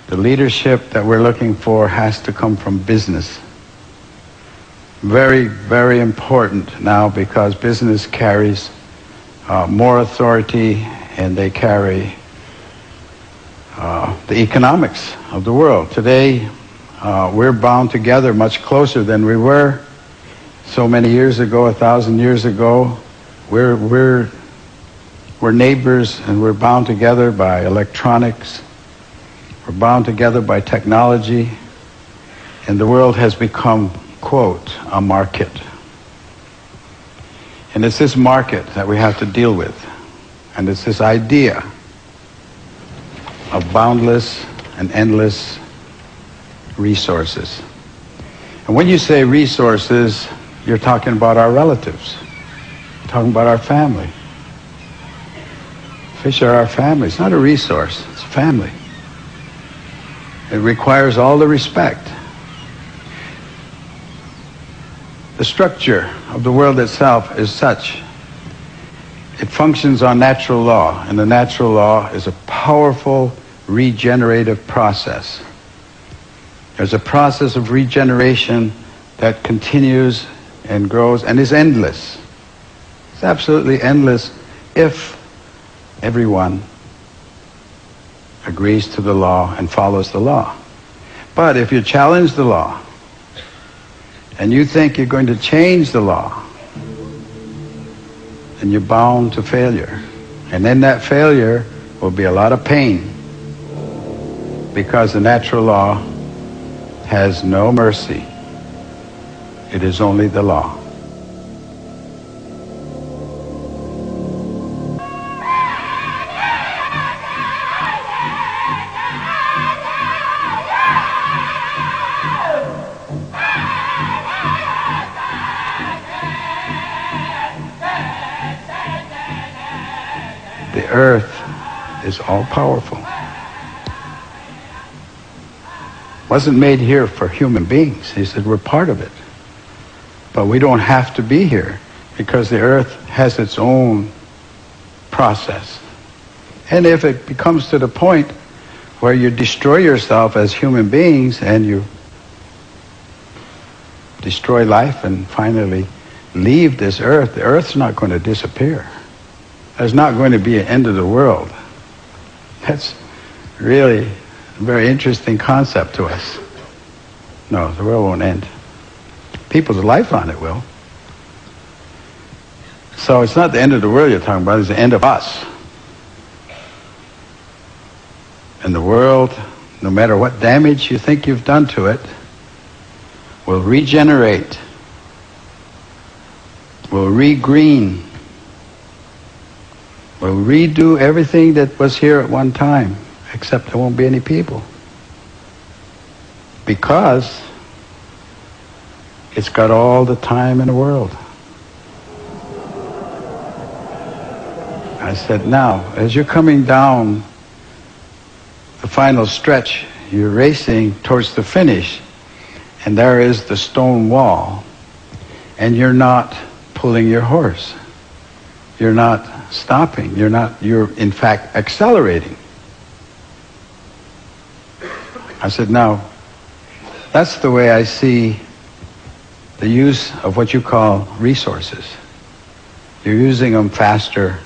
The leadership that we're looking for has to come from business. Very, very important now, because business carries more authority, and they carry the economics of the world. Today, we're bound together much closer than we were so many years ago, 1,000 years ago. We're neighbors, and we're bound together by electronics. We're bound together by technology, and the world has become, quote, a market. And it's this market that we have to deal with. And it's this idea of boundless and endless resources. And when you say resources, you're talking about our relatives. You're talking about our family. Fish are our family. It's not a resource, it's a family. It requires all the respect. The structure of the world itself is such. It functions on natural law, and the natural law is a powerful regenerative process. There's a process of regeneration that continues and grows and is endless. It's absolutely endless if everyone agrees to the law and follows the law. But if you challenge the law and you think you're going to change the law, then you're bound to failure. And in that failure will be a lot of pain, because the natural law has no mercy. It is only the law. The earth is all-powerful. Wasn't made here for human beings. He said we're part of it. But we don't have to be here, because the earth has its own process. And if it becomes to the point where you destroy yourself as human beings and you destroy life and finally leave this earth, the earth's not going to disappear. There's not going to be an end of the world. That's really a very interesting concept to us. No, the world won't end. People's life on it will. So it's not the end of the world you're talking about, it's the end of us. And the world, no matter what damage you think you've done to it, will regenerate, will regreen, will redo everything that was here at one time, except there won't be any people. Because it's got all the time in the world. I said, now, as you're coming down the final stretch, you're racing towards the finish, and there is the stone wall, and you're not pulling your horse. You're not stopping. You're in fact accelerating. I said, now, that's the way I see the use of what you call resources. You're using them faster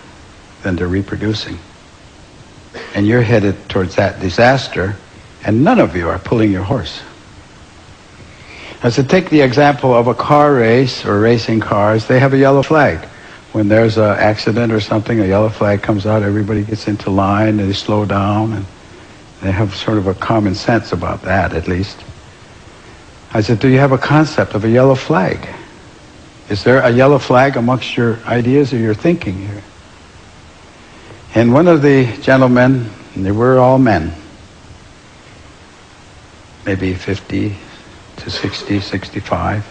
than they're reproducing. And you're headed towards that disaster, and none of you are pulling your horse. I said, take the example of a car race or racing cars. They have a yellow flag. When there's an accident or something, a yellow flag comes out, everybody gets into line, and they slow down, and they have sort of a common sense about that, at least. I said, do you have a concept of a yellow flag? Is there a yellow flag amongst your ideas or your thinking here? And one of the gentlemen, and they were all men, maybe 50 to 60, 65.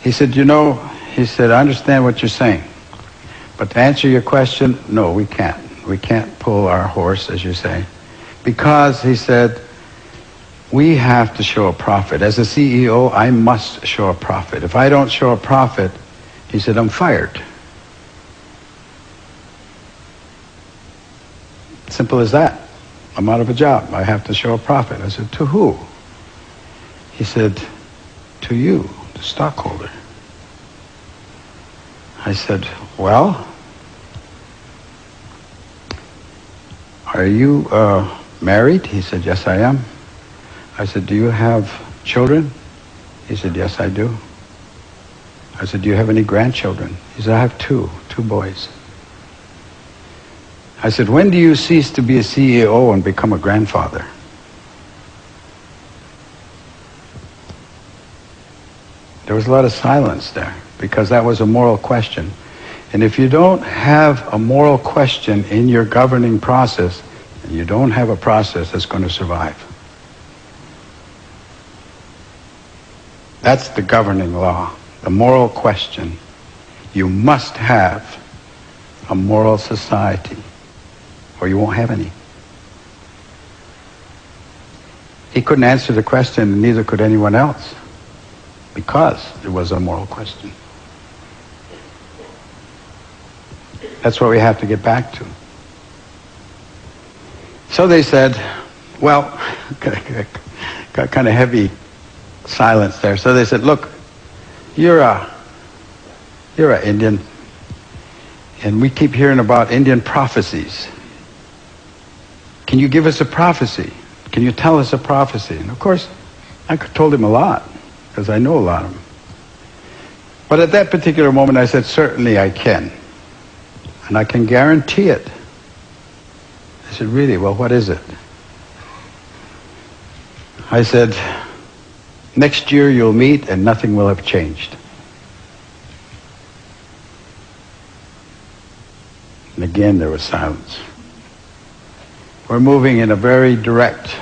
He said, you know, he said, I understand what you're saying. But to answer your question, no, we can't. We can't pull our horse, as you say. Because, he said, we have to show a profit. As a CEO, I must show a profit. If I don't show a profit, he said, I'm fired. Simple as that. I'm out of a job. I have to show a profit. I said, to who? He said, to you, the stockholder. I said, well, are you married? He said, yes, I am. I said, do you have children? He said, yes, I do. I said, do you have any grandchildren? He said, I have two boys. I said, when do you cease to be a CEO and become a grandfather? There was a lot of silence there, because that was a moral question. And if you don't have a moral question in your governing process, you don't have a process that's going to survive. That's the governing law, the moral question. You must have a moral society, or you won't have any. He couldn't answer the question, and neither could anyone else, because it was a moral question. That's what we have to get back to. So they said, well, got kind of heavy silence there. So they said, look, you're an Indian, and we keep hearing about Indian prophecies. Can you give us a prophecy? Can you tell us a prophecy? And of course, I told him a lot, because I know a lot of them. But at that particular moment, I said, certainly I can. And I can guarantee it. I said, really? Well, what is it? I said, next year you'll meet and nothing will have changed. And again there was silence. We're moving in a very direct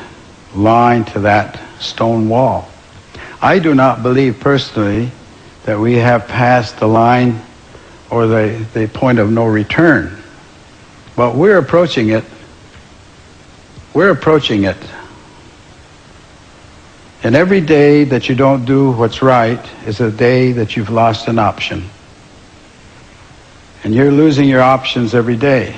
line to that stone wall. I do not believe personally that we have passed the line or the point of no return. But we're approaching it. We're approaching it. And every day that you don't do what's right is a day that you've lost an option. And you're losing your options every day.